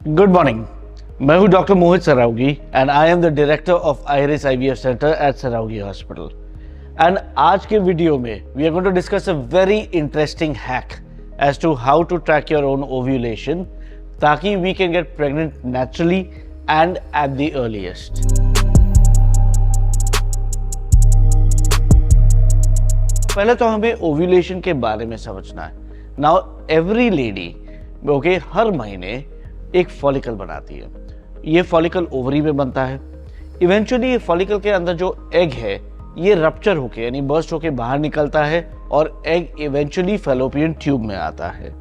Good morning. मैं हूं doctor Mohit Sarawgi and I am the director of Iris IVF centre at Sarawgi hospital. And आज के video में we are going to discuss a very interesting hack as to how to track your own ovulation ताकि we can get pregnant naturally and at the earliest. पहले तो हमें ovulation के बारे में समझना है। नाउ एवरी लेडी हर महीने एक फॉलिकल बनाती है। ये फॉलिकल ओवरी में बनता है। इवेंचुअली ये फॉलिकल के अंदर जो एग है ये रप्चर होके यानी बर्स्ट होके बाहर निकलता है और एग इवेंचुअली फैलोपियन ट्यूब में आता है।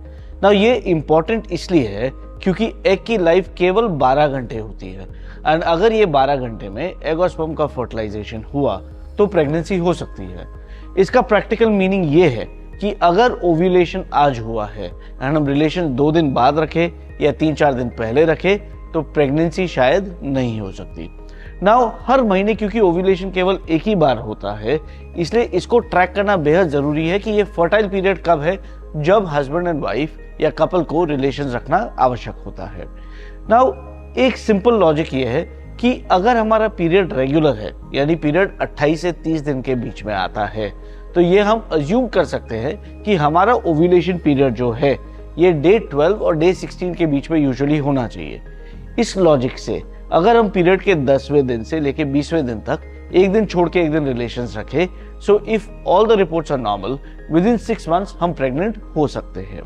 ना ये इंपॉर्टेंट इसलिए है क्योंकि एग की लाइफ केवल 12 घंटे होती है एंड अगर ये 12 घंटे में एग और स्पर्म का फर्टिलाइजेशन हुआ तो प्रेगनेंसी हो सकती है। इसका प्रैक्टिकल मीनिंग ये है कि अगर ओव्यूलेशन आज हुआ है एंड हम रिलेशन 2 दिन बाद रखे या 3-4 दिन पहले रखे तो प्रेगनेंसी शायद नहीं हो सकती। नाउ हर महीने क्योंकि ओव्यूलेशन केवल एक ही बार होता है इसलिए इसको ट्रैक करना बेहद जरूरी है कि ये फर्टाइल पीरियड कब है जब हस्बैंड एंड वाइफ या कपल को रिलेशन रखना आवश्यक होता है। नाउ एक सिंपल लॉजिक ये है कि अगर हमारा पीरियड रेगुलर है यानी पीरियड 28 से 30 दिन के बीच में आता है तो ये हम अज्यूम कर सकते हैं कि हमारा ओव्यूलेशन पीरियड जो है ये डे 12 और डे 16 के बीच में यूजुअली होना चाहिए। इस लॉजिक से अगर हम पीरियड के 10वें दिन से लेके 20वें दिन तक एक दिन छोड़ के एक दिन रिलेशंस रखें so if all the reports are normal within 6 months हम प्रेग्नेंट हो सकते हैं।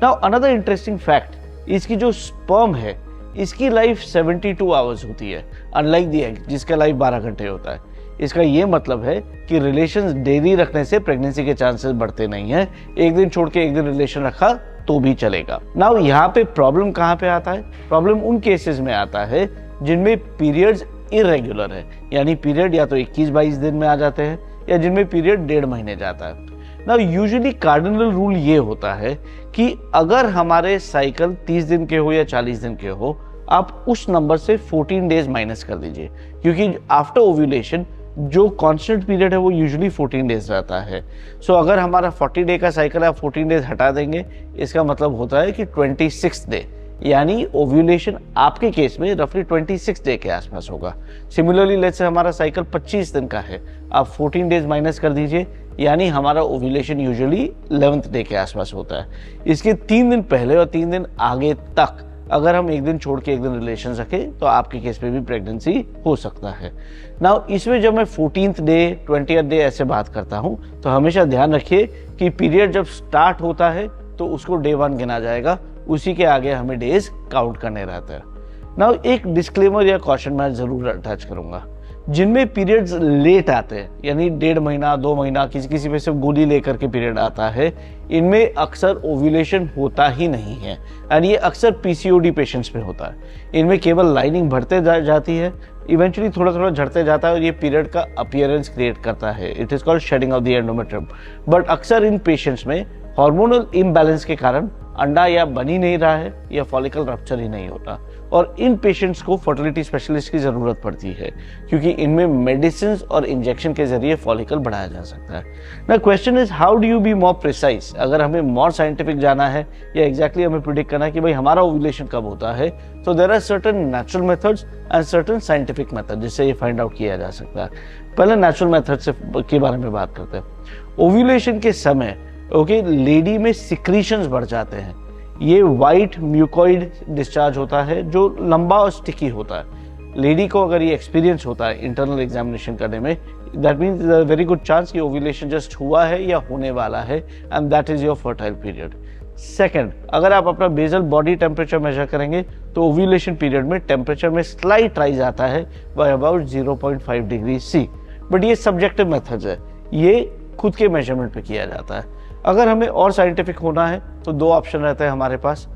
नाउ अनदर इंटरेस्टिंग फैक्ट, इसकी जो स्पर्म है इसकी लाइफ 72 आवर्स होती है अनलाइक द एग जिसका लाइफ 12 घंटे होता है। इसका ये मतलब है कि रिलेशंस डेली रखने से प्रेगनेंसी के चांसेस बढ़ते नहीं हैं। एक दिन छोड़ के एक दिन रिलेशन रखा तो भी चलेगा। नाउ यहाँ पे प्रॉब्लम कहाँ पे आता है? प्रॉब्लम उन केसेस में आता है जिनमें पीरियड्स इरेगुलर है यानी पीरियड या तो 21-22 दिन में आ जाते हैं या जिनमें पीरियड 1.5 महीने जाता है। नाउ यूजुअली कार्डिनल रूल ये होता है कि अगर हमारे साइकिल 30 दिन के हो या 40 दिन के हो आप उस नंबर से 14 डेज माइनस कर दीजिए क्योंकि आफ्टर ओव्यूलेशन जो कांस्टेंट पीरियड है वो यूजुअली 14 डेज रहता है। सो अगर हमारा 40 डे का साइकिल है आप 14 डेज हटा देंगे इसका मतलब होता है कि 26th डे यानी ओव्यूलेशन आपके केस में रफली 26 डे के आसपास होगा। सिमिलरली लेट्स से हमारा साइकिल 25 दिन का है आप 14 डेज माइनस कर दीजिए यानी हमारा ओव्यूलेशन यूजुअली 11th डे के आसपास होता है। इसके 3 दिन पहले और 3 दिन आगे तक अगर हम एक दिन छोड़ के एक दिन रिलेशन रखें तो आपके केस में भी प्रेगनेंसी हो सकता है। नाउ इसमें जब मैं 14th डे 20th डे ऐसे बात करता हूं तो हमेशा ध्यान रखिए कि पीरियड जब स्टार्ट होता है तो उसको डे 1 गिना जाएगा, उसी के आगे हमें डेज काउंट करने रहते हैं। नाउ एक डिस्क्लेमर या कॉशन मैं जरूर अटैच करूंगा। जिनमें पीरियड्स लेट आते हैं यानी 1.5 महीना 2 महीना किसी किसी में से गोली लेकर के पीरियड आता है इनमें अक्सर ओव्यूलेशन होता ही नहीं है और ये अक्सर पीसीओडी पेशेंट्स में होता है। इनमें केवल लाइनिंग बढ़ते जाती है इवेंचुअली थोड़ा थोड़ा झड़ते जाता है और ये पीरियड का अपीयरेंस क्रिएट करता है। It is called shedding of the endometrium. But अक्सर इन पेशेंट्स में हार्मोनल इम्बैलेंस के कारण अंडा या बन ही नहीं रहा है या फॉलिकल रप्चर ही नहीं होता और इन पेशेंट्स को फर्टिलिटी स्पेशलिस्ट की जरूरत पड़ती है क्योंकि इनमें मेडिसिन और इंजेक्शन के जरिए फॉलिकल बढ़ाया जा सकता है। ना question is how do you be more precise? अगर हमें मोर साइंटिफिक जाना है या एग्जैक्टली हमें प्रिडिक्ट करना है कि भाई हमारा ओव्यूलेशन कब होता है तो there are certain natural methods and certain scientific method जिससे ये फाइंड आउट किया जा सकता है। पहले नेचुरल मेथड से के बारे में बात करते हैं। ओव्यूलेशन के समय लेडी में सिक्रीशंस बढ़ जाते हैं। ये वाइट म्यूकोइड डिस्चार्ज होता है जो लंबा और स्टिकी होता है। लेडी को अगर ये एक्सपीरियंस होता है इंटरनल एग्जामिनेशन करने में that means very good chance कि ओव्यूलेशन जस्ट हुआ है या होने वाला है and that is your fertile period. Second, अगर आप अपना बेसल बॉडी टेम्परेचर मेजर करेंगे तो ओव्यूलेशन पीरियड में टेम्परेचर में स्लाइट राइज आता है by about 0.5 degree C. But ये सब्जेक्टिव मेथड्स है, ये खुद के मेजरमेंट पे किया जाता है। अगर हमें और साइंटिफिक होना है तो 2 ऑप्शन रहते हैं हमारे पास।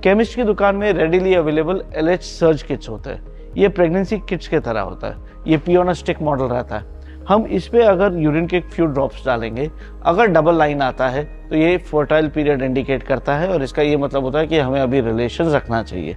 केमिस्ट की दुकान में readily available LH surge kits होते हैं। ये प्रेगनेंसी किट्स के तरह होता है, ये P on a stick model रहता है। हम इस पे अगर यूरिन के फ्यू ड्रॉप्स डालेंगे अगर डबल लाइन आता है तो ये फर्टाइल पीरियड इंडिकेट करता है और इसका ये मतलब होता है कि हमें अभी रिलेशन रखना चाहिए।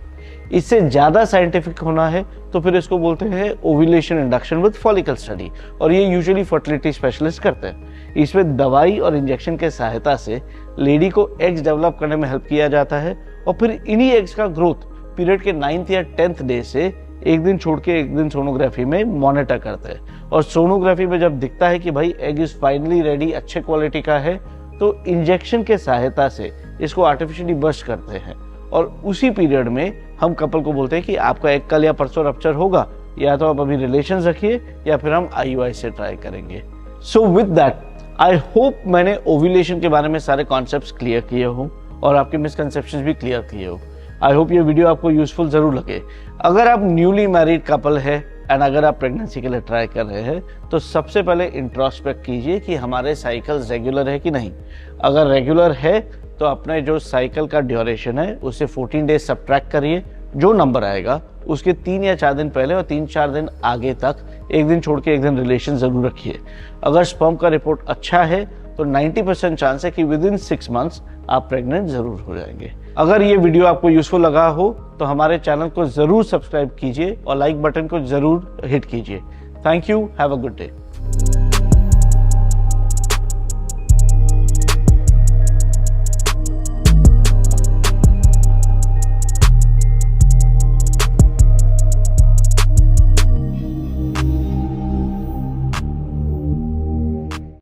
इससे ज़्यादा साइंटिफिक होना है तो फिर इसको बोलते हैं ovulation induction with follicle study और ये यूजुअली फर्टिलिटी स्पेशलिस्ट करते हैं। इसमें दवाई और इंजेक्शन के सहायता से लेडी को एग्स डेवलप करने में हेल्प किया जाता है और फिर इन्हीं एग्स का ग्रोथ पीरियड के 9th या 10th डे से एक दिन छोड़ के एक दिन सोनोग्राफी में मॉनिटर करते हैं, और सोनोग्राफी में जब दिखता है कि भाई एग इज फाइनली रेडी, अच्छे क्वालिटी का है, तो इंजेक्शन के सहायता से इसको आर्टिफिशियली बर्स्ट करते हैं, और उसी पीरियड में हम कपल को बोलते हैं कि आपका एग कल या परसों रप्चर होगा, या तो आप अभी रिलेशंस रखिए या फिर हम IUI से ट्राई करेंगे। So with that I hope मैंने ओव्यूलेशन के बारे में सारे कॉन्सेप्ट्स क्लियर किए हो और आपके मिसकंसेप्शंस भी क्लियर किए हो। आई होप ये वीडियो आपको यूजफुल जरूर लगे। अगर आप न्यूली मैरिड कपल है एंड अगर आप प्रेगनेंसी के लिए ट्राई कर रहे हैं, तो सबसे पहले इंट्रोस्पेक्ट कीजिए कि हमारे साइकिल्स रेगुलर है कि नहीं। अगर रेगुलर है तो अपने जो साइकिल का ड्यूरेशन है उससे 14 डेज सब्ट्रैक्ट करिए, जो नंबर आएगा उसके 3 या 4 दिन पहले और 3-4 दिन आगे तक एक दिन छोड़ के एक दिन रिलेशन जरूर रखिए। अगर स्पर्म का रिपोर्ट अच्छा है तो 90% चांस है कि विद इन 6 मंथ्स आप प्रेग्नेंट जरूर हो जाएंगे। अगर ये वीडियो आपको यूजफुल लगा हो तो हमारे चैनल को जरूर सब्सक्राइब कीजिए और लाइक बटन को जरूर हिट कीजिए। Thank you, have a good day.